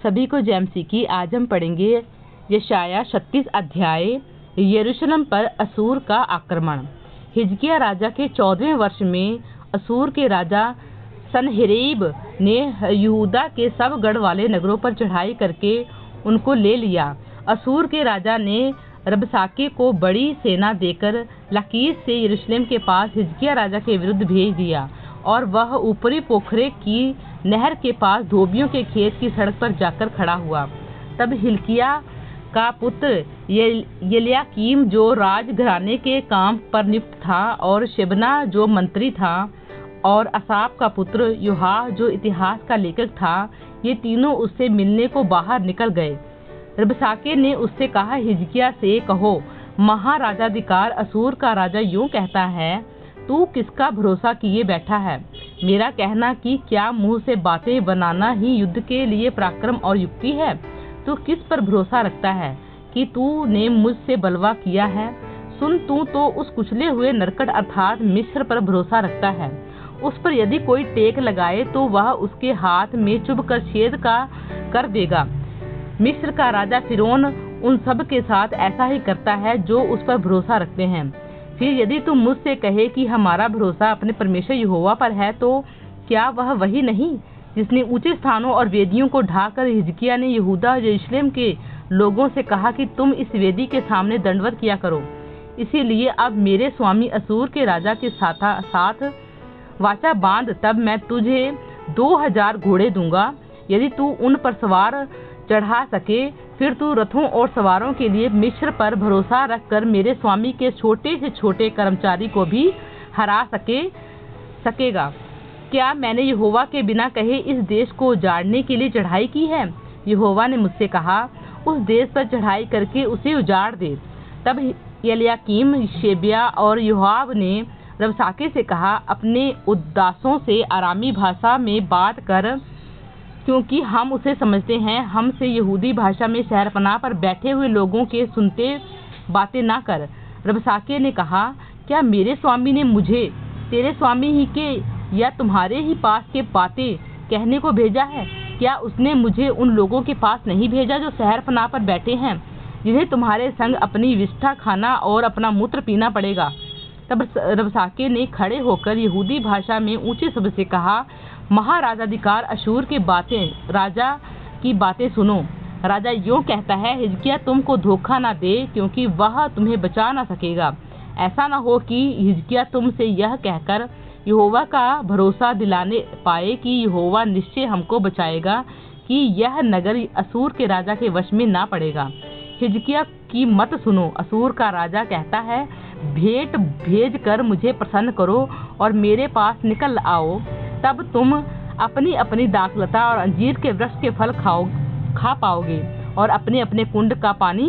सभी को जय मसीह की। आज हम पढ़ेंगे यशाया 36 अध्याय, यरूशलेम पर असूर का आक्रमण। हिजकिय्याह राजा के 14वें वर्ष में असूर के राजा सनहेरीब ने यहूदा के सब गढ़ वाले नगरों पर चढ़ाई करके उनको ले लिया। असूर के राजा ने रबसाके को बड़ी सेना देकर लाकीश से यरूशलेम के पास हिजकिय्याह राजा के विरुद्ध भेज दिया, और वह ऊपरी पोखरे की नहर के पास धोबियों के खेत की सड़क पर जाकर खड़ा हुआ। तब हिल्किय्याह का पुत्र यल्याकीम जो राजघराने के काम पर नियुक्त था, और शेबना जो मंत्री था, और असाफ का पुत्र योआह जो इतिहास का लेखक था, ये तीनों उससे मिलने को बाहर निकल गए। रबसाके ने उससे कहा, हिजकिय्याह से कहो, महाराजाधिकार असूर का राजा यूं कहता है, तू किसका भरोसा किए बैठा है? मेरा कहना कि क्या मुंह से बातें बनाना ही युद्ध के लिए पराक्रम और युक्ति है? तू किस पर भरोसा रखता है कि तूने मुझसे बलवा किया है? सुन, तू तो उस कुचले हुए नरकट अर्थात मिस्र पर भरोसा रखता है। उस पर यदि कोई टेक लगाए तो वह उसके हाथ में चुभकर छेद कर देगा। मिस्र का राजा फिरौन उन सब के साथ ऐसा ही करता है जो उस पर भरोसा रखते हैं। फिर यदि तुम मुझसे कहे कि हमारा भरोसा अपने परमेश्वर यहोवा पर है, तो क्या वह वही नहीं जिसने ऊंचे स्थानों और वेदियों को ढाकर हिजकिय्याह ने यहूदा और यरूशलेम के लोगों से कहा कि तुम इस वेदी के सामने दंडवत किया करो? इसीलिए अब मेरे स्वामी असूर के राजा के साथ वाचा बांध, तब मैं तुझे 2000 घोड़े दूंगा। यदि तू उन पर सवार चढ़ा सके, फिर तू रथों और सवारों के लिए मिस्र पर भरोसा रखकर मेरे स्वामी के छोटे से छोटे कर्मचारी को भी हरा सकेगा। क्या मैंने यहोवा के बिना कहे इस देश को उजाड़ने के लिए चढ़ाई की है? यहोवा ने मुझसे कहा, उस देश पर चढ़ाई करके उसे उजाड़ दे। तब यल्याकीम, शेबिया और योआह ने रबसाके से कहा, अपने उदासों से आरामी भाषा में बात कर, क्योंकि हम उसे समझते हैं। हमसे यहूदी भाषा में शहरपनाह पर बैठे हुए लोगों के सुनते बातें ना कर। रबसाके ने कहा, क्या मेरे स्वामी ने मुझे तेरे स्वामी ही के या तुम्हारे ही पास के बातें कहने को भेजा है? क्या उसने मुझे उन लोगों के पास नहीं भेजा जो शहरपनाह पर बैठे हैं, जिन्हें तुम्हारे संग अपनी विष्ठा खाना और अपना मूत्र पीना पड़ेगा? तब रबसाके ने खड़े होकर यहूदी भाषा में ऊंचे शब्द से कहा, महाराजाधिकार अशूर के राजा की बातें सुनो। राजा यूं कहता है, हिजकिय्याह तुमको धोखा ना दे, क्योंकि वह तुम्हें बचा ना सकेगा। ऐसा ना हो कि हिजकिय्याह तुमसे यह कहकर यहोवा का भरोसा दिलाने पाए कि यहोवा निश्चय हमको बचाएगा, कि यह नगर असूर के राजा के वश में ना पड़ेगा। हिजकिय्याह की मत सुनो। असूर का राजा कहता है, भेंट भेज कर मुझे प्रसन्न करो और मेरे पास निकल आओ, तब तुम अपनी अपनी दाखलता और अंजीर के वृक्ष के फल खा पाओगे और अपने अपने कुंड का पानी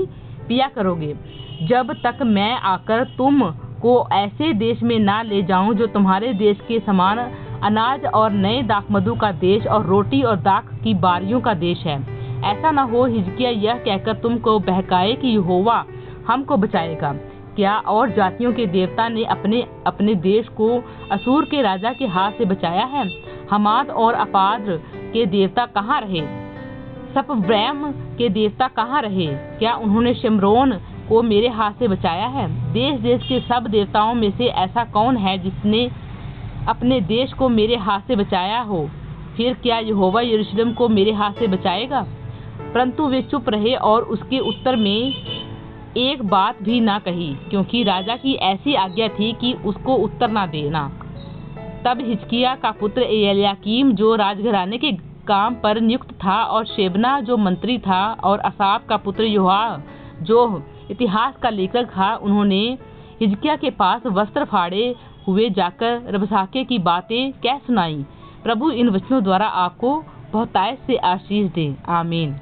पिया करोगे, जब तक मैं आकर तुम को ऐसे देश में ना ले जाऊं जो तुम्हारे देश के समान अनाज और नए दाखमधु का देश और रोटी और दाख की बारियों का देश है। ऐसा ना हो हिजकिय्याह यह कहकर तुमको बहकाए कि यहोवा हमको बचाएगा। क्या और जातियों के देवता ने अपने अपने देश को असूर के राजा के हाथ से बचाया है? हमाद और अपाद के देवता कहाँ रहे? सपवैम के देवता कहाँ रहे? क्या उन्होंने शिमरोन को मेरे हाथ से बचाया है? देश देश के सब देवताओं में से ऐसा कौन है जिसने अपने देश को मेरे हाथ से बचाया हो? फिर क्या यहोवा यरूशलेम को मेरे हाथ से बचाएगा? परंतु वे चुप रहे और उसके उत्तर में एक बात भी ना कही, क्योंकि राजा की ऐसी आज्ञा थी कि उसको उत्तर ना देना। तब हिजकिय्याह का पुत्र यल्याकीम जो राजघराने के काम पर नियुक्त था, और शेबना जो मंत्री था, और असाफ का पुत्र योआह जो इतिहास का लेखक था, उन्होंने हिजकिय्याह के पास वस्त्र फाड़े हुए जाकर रबसाके की बातें कह सुनाई। प्रभु इन वचनों द्वारा आपको बहुतायत से आशीष दे। आमीन।